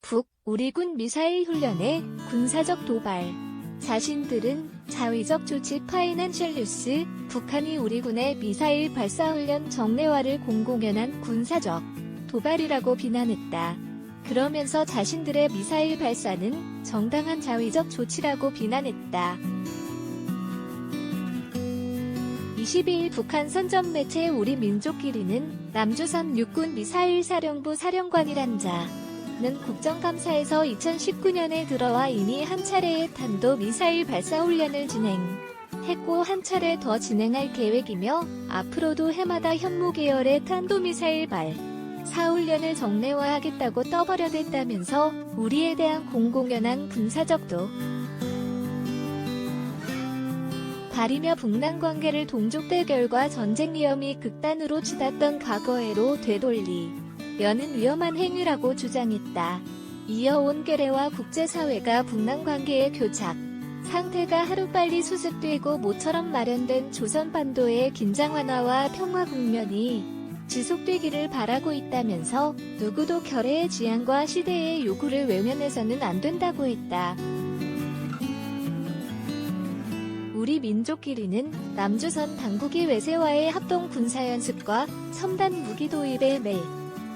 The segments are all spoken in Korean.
북, 우리군 미사일 훈련에 군사적 도발. 자신들은 자위적 조치 파이낸셜 뉴스, 북한이 우리군의 미사일 발사 훈련 정례화를 공공연한 군사적 도발이라고 비난했다. 그러면서 자신들의 미사일 발사는 정당한 자위적 조치라고 비난했다. 22일 북한 선전 매체 우리 민족끼리는 남조선 육군 미사일 사령부 사령관이란 자는 국정감사에서 2019년에 들어와 이미 한 차례의 탄도 미사일 발사 훈련을 진행했고 한 차례 더 진행할 계획이며 앞으로도 해마다 현무 계열의 탄도미사일 발사 훈련을 정례화하겠다고 떠벌여댔다면서 우리에 대한 공공연한 군사적 도발이며 북남 관계를 동족 대결과 전쟁 위험이 극단으로 치닫던 과거에로 되돌리려는 위험한 행위라고 주장했다. 이어 온게레와 국제사회가 북남 관계의 교착 상태가 하루빨리 수습되고 모처럼 마련된 조선반도의 긴장 완화와 평화 국면이 지속되기를 바라고 있다면서 누구도 결의의 지향과 시대의 요구를 외면해서는 안 된다고 했다. 우리 민족끼리는 남조선 당국이 외세와의 합동 군사연습과 첨단 무기 도입에 매일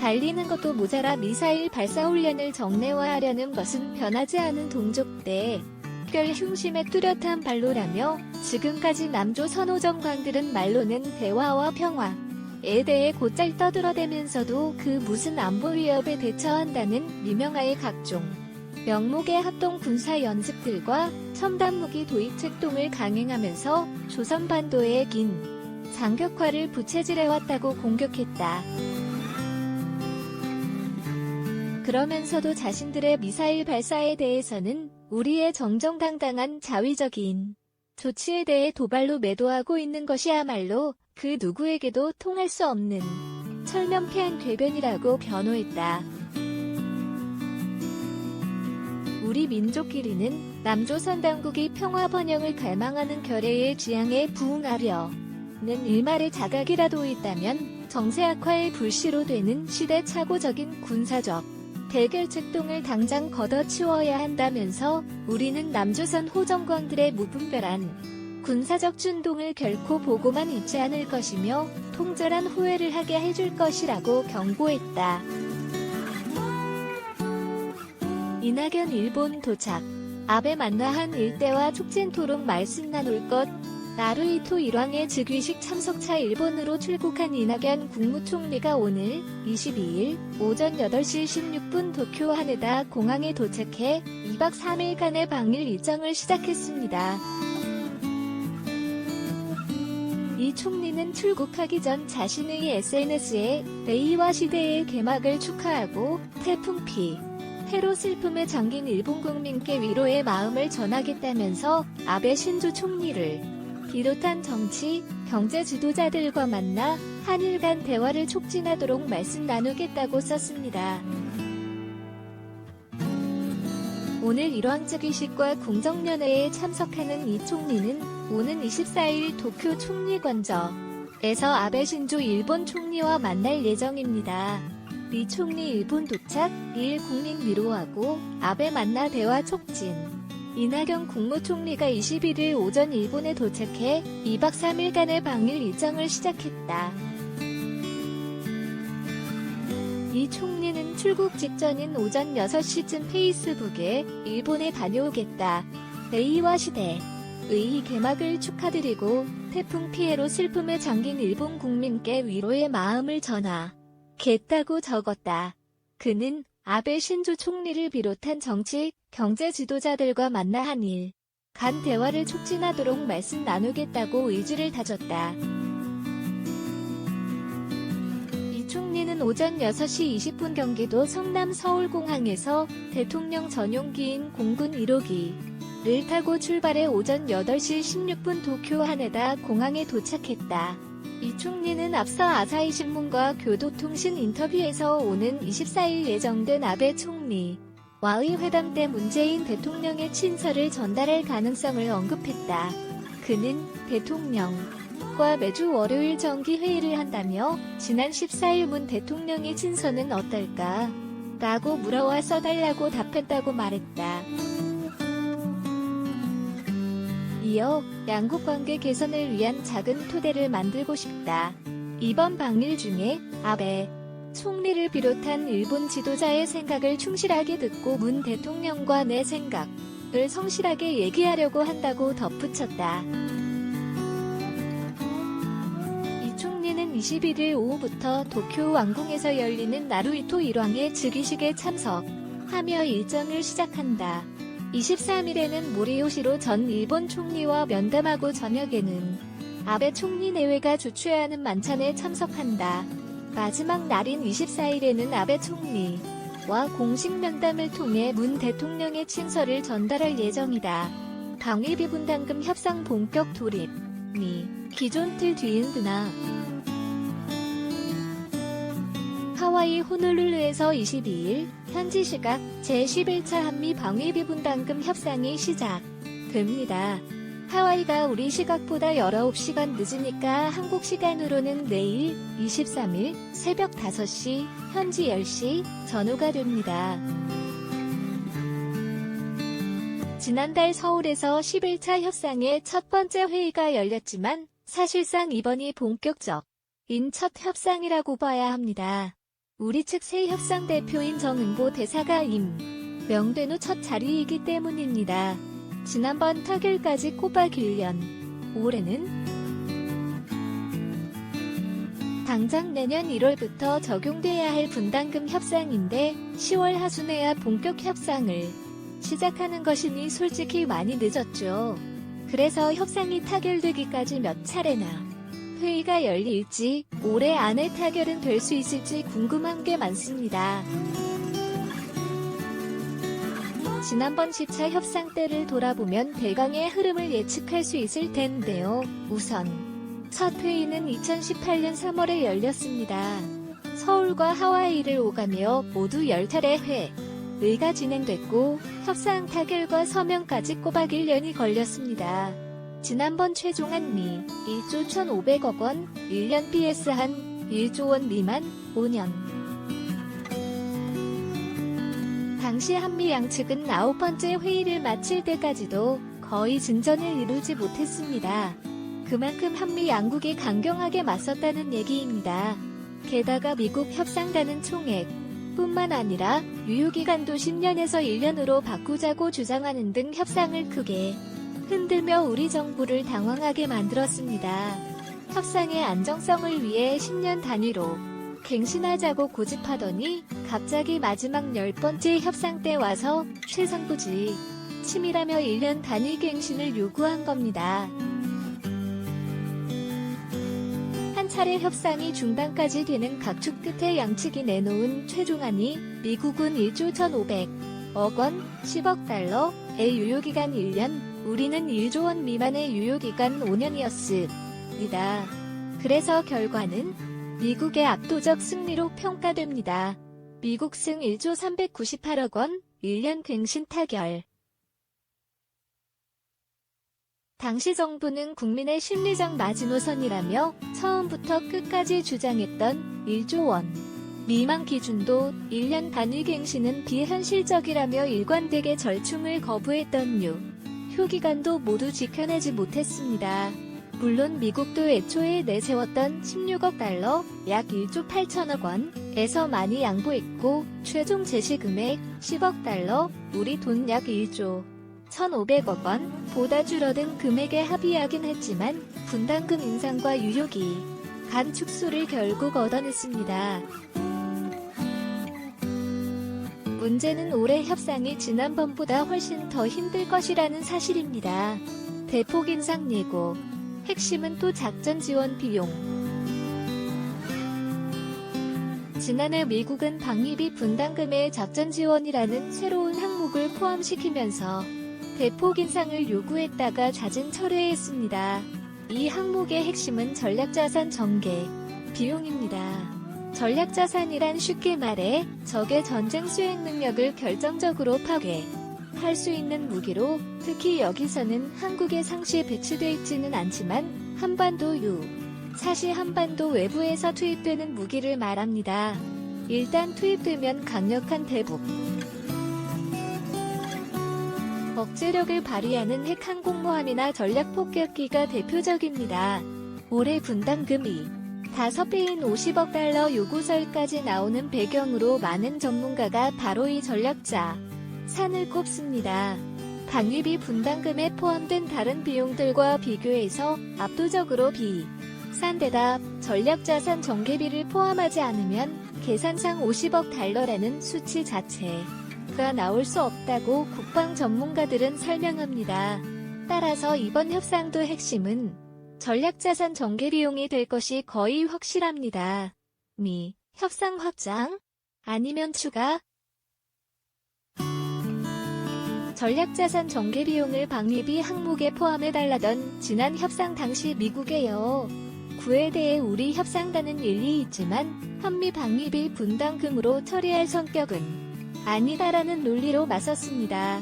달리는 것도 모자라 미사일 발사 훈련을 정례화하려는 것은 변하지 않은 동족 대결 흉심의 뚜렷한 발로라며 지금까지 남조 선호정광들은 말로는 대화와 평화에 대해 곧잘 떠들어대면서도 그 무슨 안보 위협에 대처한다는 미명하의 각종 명목의 합동 군사 연습들과 첨단 무기 도입 책동을 강행하면서 조선반도의 긴 장벽화를 부채질해왔다고 공격했다. 그러면서도 자신들의 미사일 발사에 대해서는 우리의 정정당당한 자위적인 조치에 대해 도발로 매도하고 있는 것이야말로 그 누구에게도 통할 수 없는 철면피한 궤변이라고 변호했다. 우리 민족끼리는 남조선 당국이 평화 번영을 갈망하는 결의의 지향에 부응하려는 일말의 자각이라도 있다면 정세 악화의 불씨로 되는 시대착오적인 군사적 대결 책동을 당장 걷어치워야 한다면서 우리는 남조선 호정광들의 무분별한 군사적 준동을 결코 보고만 있지 않을 것이며 통절한 후회를 하게 해줄 것이라고 경고했다. 이낙연 일본 도착. 아베 만나 한 일대와 촉진 토론 말씀 나눌 것. 나루히토 일왕의 즉위식 참석차 일본으로 출국한 이낙연 국무총리가 오늘 22일 오전 8시 16분 도쿄 하네다 공항에 도착해 2박 3일간의 방일 일정을 시작했습니다. 이 총리는 출국하기 전 자신의 SNS에 레이와 시대의 개막을 축하하고 태풍 피해로 슬픔에 잠긴 일본 국민께 위로의 마음을 전하겠다면서 아베 신조 총리를 비롯한 정치, 경제 지도자들과 만나 한일 간 대화를 촉진하도록 말씀 나누겠다고 썼습니다. 오늘 일왕 즉위식과 공정연회에 참석하는 이 총리는 오는 24일 도쿄 총리관저에서 아베 신조 일본 총리와 만날 예정입니다. 리 총리 일본 도착, 2일 국민 위로하고 아베 만나 대화 촉진. 이낙연 국무총리가 21일 오전 일본에 도착해 2박 3일간의 방일 일정을 시작했다. 이 총리는 출국 직전인 오전 6시쯤 페이스북에 일본에 다녀오겠다. 레이와 시대의 개막을 축하드리고 태풍 피해로 슬픔에 잠긴 일본 국민께 위로의 마음을 전하겠다고 적었다. 그는 아베 신조 총리를 비롯한 정치, 경제 지도자들과 만나 한일 간 대화를 촉진하도록 말씀 나누겠다고 의지를 다졌다. 이 총리는 오전 6시 20분 경기도 성남 서울공항에서 대통령 전용기인 공군 1호기를 타고 출발해 오전 8시 16분 도쿄 하네다 공항에 도착했다. 이 총리는 앞서 아사히신문과 교도통신 인터뷰에서 오는 24일 예정된 아베 총리와의 회담 때 문재인 대통령의 친서를 전달할 가능성을 언급했다. 그는 대통령과 매주 월요일 정기 회의를 한다며 지난 14일 문 대통령의 친서는 어떨까 라고 물어와 써달라고 답했다고 말했다. 이어 양국 관계 개선을 위한 작은 토대를 만들고 싶다. 이번 방일 중에 아베 총리를 비롯한 일본 지도자의 생각을 충실하게 듣고 문 대통령과 내 생각을 성실하게 얘기하려고 한다고 덧붙였다. 이 총리는 21일 오후부터 도쿄 왕궁에서 열리는 나루히토 일왕의 즉위식에 참석하며 일정을 시작한다. 23일에는 모리요시로 전 일본 총리와 면담하고 저녁에는 아베 총리 내외가 주최하는 만찬에 참석한다. 마지막 날인 24일에는 아베 총리와 공식 면담을 통해 문 대통령의 친서를 전달할 예정이다. 방위비 분담금 협상 본격 돌입. 미 기존 틀 뒤흔드나. 하와이 호놀룰루에서 22일 현지 시각 제11차 한미 방위비 분담금 협상이 시작됩니다. 하와이가 우리 시각보다 19시간 늦으니까 한국 시간으로는 내일 23일 새벽 5시, 현지 10시 전후가 됩니다. 지난달 서울에서 11차 협상의 첫 번째 회의가 열렸지만 사실상 이번이 본격적인 첫 협상이라고 봐야 합니다. 우리 측 새 협상 대표인 정은보 대사가 임명된 후 첫 자리이기 때문입니다. 지난번 타결까지 꼬박 1년, 올해는 당장 내년 1월부터 적용돼야 할 분담금 협상인데 10월 하순에야 본격 협상을 시작하는 것이니 솔직히 많이 늦었죠. 그래서 협상이 타결되기까지 몇 차례나 회의가 열릴지 올해 안에 타결은 될 수 있을지 궁금한 게 많습니다. 지난번 10차 협상 때를 돌아보면 대강의 흐름을 예측할 수 있을 텐데요. 우선 첫 회의는 2018년 3월에 열렸습니다. 서울과 하와이를 오가며 모두 10차례 회의가 진행됐고 협상 타결과 서명까지 꼬박 1년이 걸렸습니다. 지난번 최종 한미 1조 1,500억 원, 1년 PS 한 1조 원 미만 5년. 당시 한미 양측은 9번째 회의를 마칠 때까지도 거의 진전을 이루지 못했습니다. 그만큼 한미 양국이 강경하게 맞섰다는 얘기입니다. 게다가 미국 협상단은 총액 뿐만 아니라 유효기간도 10년에서 1년으로 바꾸자고 주장하는 등 협상을 크게 흔들며 우리 정부를 당황하게 만들었습니다. 협상의 안정성을 위해 10년 단위로 갱신하자고 고집하더니 갑자기 마지막 10번째 협상 때 와서 최상부지 치밀하며 1년 단위 갱신을 요구한 겁니다. 한 차례 협상이 중단까지 되는 각축 끝에 양측이 내놓은 최종안이 미국은 1조 1,500억 원, 10억 달러의 유효기간 1년, 우리는 1조 원 미만의 유효기간 5년이었습니다. 그래서 결과는 미국의 압도적 승리로 평가됩니다. 미국 승 1조 398억 원, 1년 갱신 타결. 당시 정부는 국민의 심리적 마지노선이라며 처음부터 끝까지 주장했던 1조 원 미만 기준도 1년 단위 갱신은 비현실적이라며 일관되게 절충을 거부했던 유효기간도 모두 지켜내지 못했습니다. 물론 미국도 애초에 내세웠던 16억 달러, 약 1조 8천억 원에서 많이 양보했고 최종 제시 금액 10억 달러, 우리 돈 약 1조 1,500억 원보다 줄어든 금액에 합의하긴 했지만 분담금 인상과 유효기간 축소를 결국 얻어냈습니다. 문제는 올해 협상이 지난번보다 훨씬 더 힘들 것이라는 사실입니다. 대폭 인상 예고. 핵심은 또 작전 지원 비용. 지난해 미국은 방위비 분담금의 작전 지원이라는 새로운 항목을 포함시키면서 대폭 인상을 요구했다가 잦은 철회했습니다. 이 항목의 핵심은 전략자산 전개 비용입니다. 전략자산이란 쉽게 말해 적의 전쟁 수행 능력을 결정적으로 파괴할 수 있는 무기로, 특히 여기서는 한국에 상시에 배치돼 있지는 않지만 한반도 사시 한반도 외부에서 투입되는 무기를 말합니다. 일단 투입되면 강력한 대북, 억제력을 발휘하는 핵 항공모함이나 전략 폭격기가 대표적입니다. 올해 분담금이 5배인 50억 달러 요구설까지 나오는 배경으로 많은 전문가가 바로 이 전략자 산을 꼽습니다. 방위비 분담금에 포함된 다른 비용들과 비교해서 압도적으로 비싼 데다 전략자산 전개비를 포함하지 않으면 계산상 50억 달러라는 수치 자체가 나올 수 없다고 국방 전문가들은 설명합니다. 따라서 이번 협상도 핵심은 전략자산 전개비용이 될 것이 거의 확실합니다. 미 협상 확장? 아니면 추가? 전략자산 전개비용을 방위비 항목에 포함해달라던 지난 협상 당시 미국의 여구에 대해 우리 협상단은 일리 있지만 한미 방위비 분담금으로 처리할 성격은 아니다라는 논리로 맞섰습니다.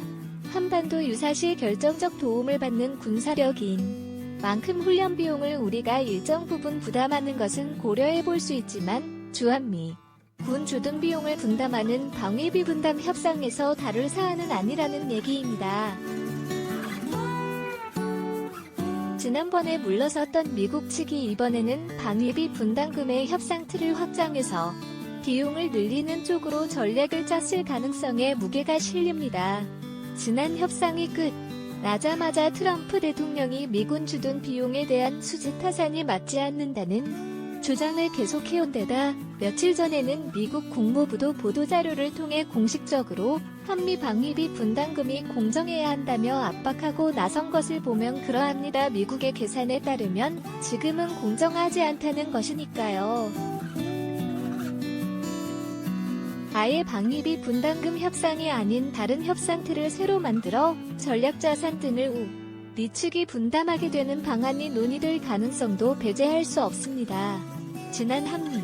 한반도 유사시 결정적 도움을 받는 군사력인 만큼 훈련 비용을 우리가 일정 부분 부담하는 것은 고려해 볼 수 있지만 주한미 군 주둔 비용을 분담하는 방위비 분담 협상에서 다룰 사안은 아니라는 얘기입니다. 지난번에 물러섰던 미국 측이 이번에는 방위비 분담금의 협상 틀을 확장해서 비용을 늘리는 쪽으로 전략을 짰을 가능성에 무게가 실립니다. 지난 협상이 나자마자 트럼프 대통령이 미군 주둔 비용에 대한 수지 타산이 맞지 않는다는 주장을 계속해온 데다 며칠 전에는 미국 국무부도 보도자료를 통해 공식적으로 한미 방위비 분담금이 공정해야 한다며 압박하고 나선 것을 보면 그러합니다. 미국의 계산에 따르면 지금은 공정하지 않다는 것이니까요. 아예 방위비 분담금 협상이 아닌 다른 협상 틀을 새로 만들어 전략자산 등을 우리 측이 분담하게 되는 방안이 논의될 가능성도 배제할 수 없습니다. 지난 한미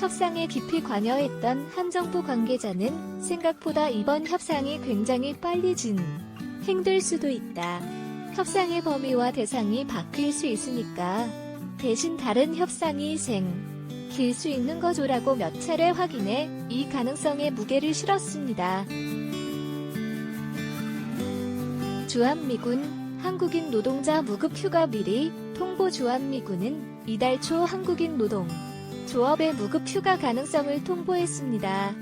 협상에 깊이 관여했던 한 정부 관계자는 생각보다 이번 협상이 굉장히 빨리 진행될 수도 있다. 협상의 범위와 대상이 바뀔 수 있으니까 대신 다른 협상이 길 수 있는 거죠라고 몇 차례 확인해 이 가능성에 무게를 실었습니다. 주한미군 한국인 노동자 무급 휴가 미리 통보. 주한미군은 이달 초 한국인 노동 조업의 무급 휴가 가능성을 통보했습니다.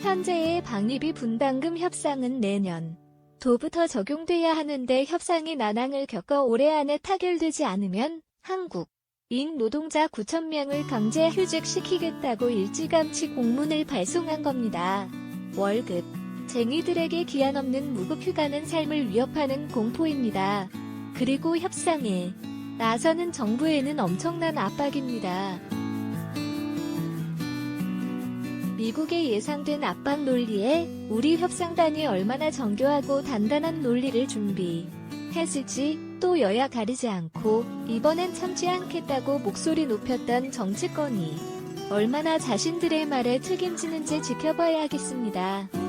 현재의 방위비 분담금 협상은 내년 도부터 적용돼야 하는데 협상이 난항을 겪어 올해 안에 타결되지 않으면 한국인 노동자 9,000명을 강제 휴직시키겠다고 일찌감치 공문을 발송한 겁니다. 월급 쟁이들에게 기한 없는 무급 휴가는 삶을 위협하는 공포입니다. 그리고 협상에 나서는 정부에는 엄청난 압박입니다. 미국의 예상된 압박 논리에 우리 협상단이 얼마나 정교하고 단단한 논리를 준비했을지 또 여야 가리지 않고 이번엔 참지 않겠다고 목소리 높였던 정치권이 얼마나 자신들의 말에 책임지는지 지켜봐야겠습니다.